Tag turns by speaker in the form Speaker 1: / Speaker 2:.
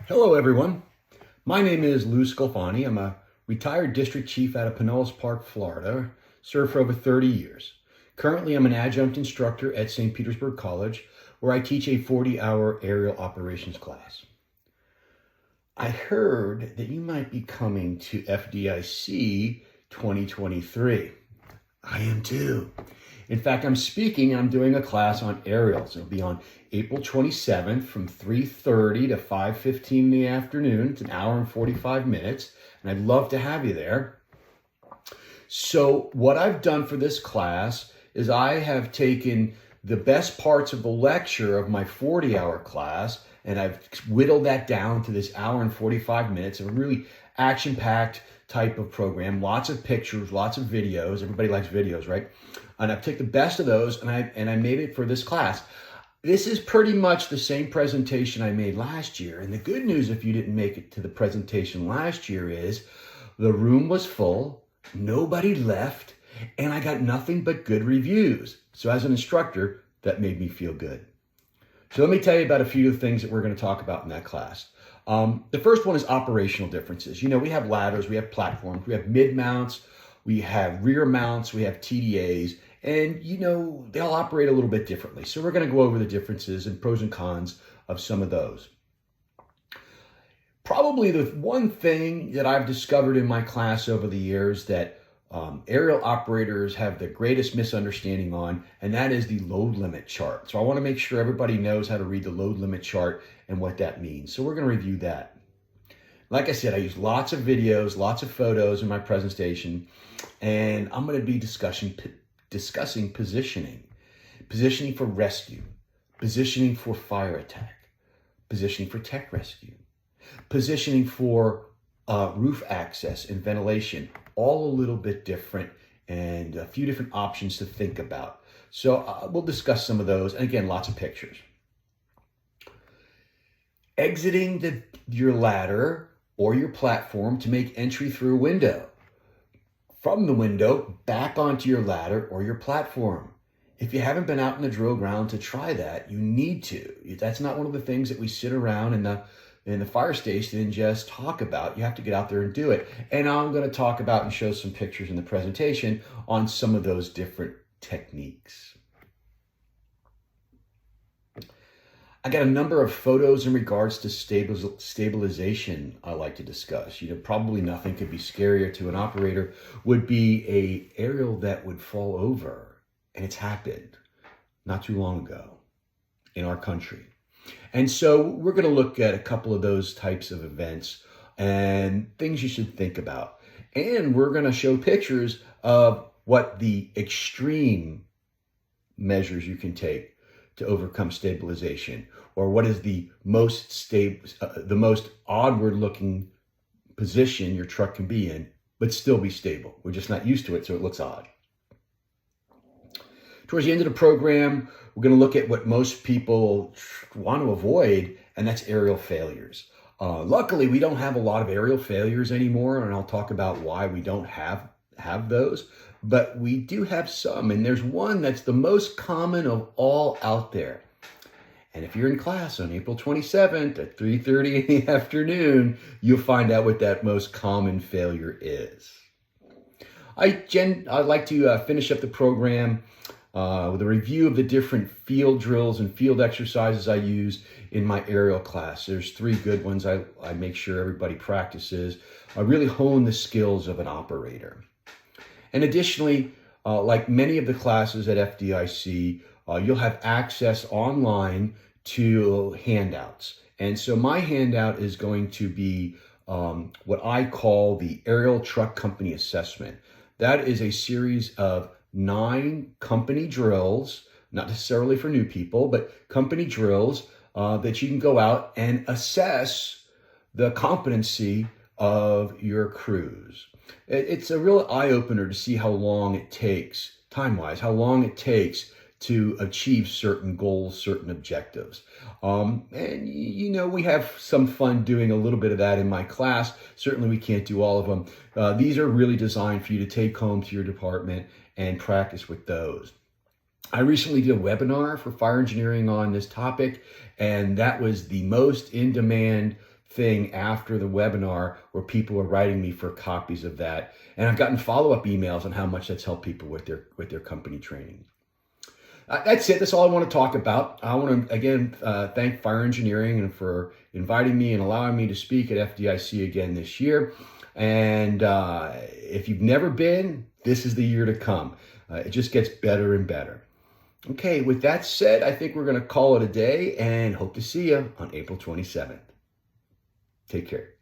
Speaker 1: Hello, everyone. My name is Lou Scalfani. I'm a retired district chief out of Pinellas Park, Florida, served for over 30 years. Currently, I'm an adjunct instructor at St. Petersburg College, where I teach a 40-hour aerial operations class. I heard that you might be coming to FDIC 2023. I am too. In fact, I'm doing a class on aerials. It'll be on April 27th from 3:30 to 5:15 in the afternoon. It's an hour and 45 minutes, and I'd love to have you there. So what I've done for this class is I have taken the best parts of the lecture of my 40-hour class, and I've whittled that down to this hour and 45 minutes of a really action-packed type of program. Lots of pictures, lots of videos. Everybody likes videos, right? And I've taken the best of those and I made it for this class. This is pretty much the same presentation I made last year. And the good news, if you didn't make it to the presentation last year, is the room was full, nobody left, and I got nothing but good reviews. So as an instructor, that made me feel good. So let me tell you about a few of the things that we're going to talk about in that class. The first one is operational differences. You know, we have ladders, we have platforms, we have mid mounts, we have rear mounts, we have TDAs, and you know, they all operate a little bit differently. So we're going to go over the differences and pros and cons of some of those. Probably the one thing that I've discovered in my class over the years that aerial operators have the greatest misunderstanding on, and that is the load limit chart. So I want to make sure everybody knows how to read the load limit chart and what that means. So we're going to review that. Like I said, I use lots of videos, lots of photos in my presentation, and I'm going to be discussing positioning. Positioning for rescue, positioning for fire attack, positioning for tech rescue, positioning for roof access and ventilation, all a little bit different and a few different options to think about. So we'll discuss some of those, and again, lots of pictures. Exiting your ladder or your platform to make entry through a window. From the window, back onto your ladder or your platform. If you haven't been out in the drill ground to try that, you need to. That's not one of the things that we sit around in the fire station and just talk about. You have to get out there and do it. And I'm going to talk about and show some pictures in the presentation on some of those different techniques. I got a number of photos in regards to stabilization I like to discuss. You know, probably nothing could be scarier to an operator would be a aerial that would fall over. And it's happened not too long ago in our country. And so we're going to look at a couple of those types of events and things you should think about. And we're going to show pictures of what the extreme measures you can take to overcome stabilization, or what is the most onward looking position your truck can be in, but still be stable. We're just not used to it, so it looks odd. Towards the end of the program, we're going to look at what most people want to avoid, and that's aerial failures. Luckily, we don't have a lot of aerial failures anymore, and I'll talk about why we don't have those, but we do have some, and there's one that's the most common of all out there. And if you're in class on April 27th at 3:30 in the afternoon, you'll find out what that most common failure is. I'd like to finish up the program with a review of the different field drills and field exercises I use in my aerial class. There's 3 good ones I make sure everybody practices. I really hone the skills of an operator. And additionally, like many of the classes at FDIC, you'll have access online to handouts. And so my handout is going to be what I call the Aerial Truck Company Assessment. That is a series of 9 company drills, not necessarily for new people, but company drills that you can go out and assess the competency of your crews. It's a real eye-opener to see how long it takes, time-wise, how long it takes to achieve certain goals, certain objectives. And you know, we have some fun doing a little bit of that in my class. Certainly we can't do all of them. These are really designed for you to take home to your department and practice with those. I recently did a webinar for fire engineering on this topic, and that was the most in-demand thing after the webinar where people are writing me for copies of that. And I've gotten follow-up emails on how much that's helped people with their company training. That's it. That's all I want to talk about. I want to, again, thank Fire Engineering and for inviting me and allowing me to speak at FDIC again this year. And if you've never been, this is the year to come. It just gets better and better. Okay, with that said, I think we're going to call it a day and hope to see you on April 27th. Take care.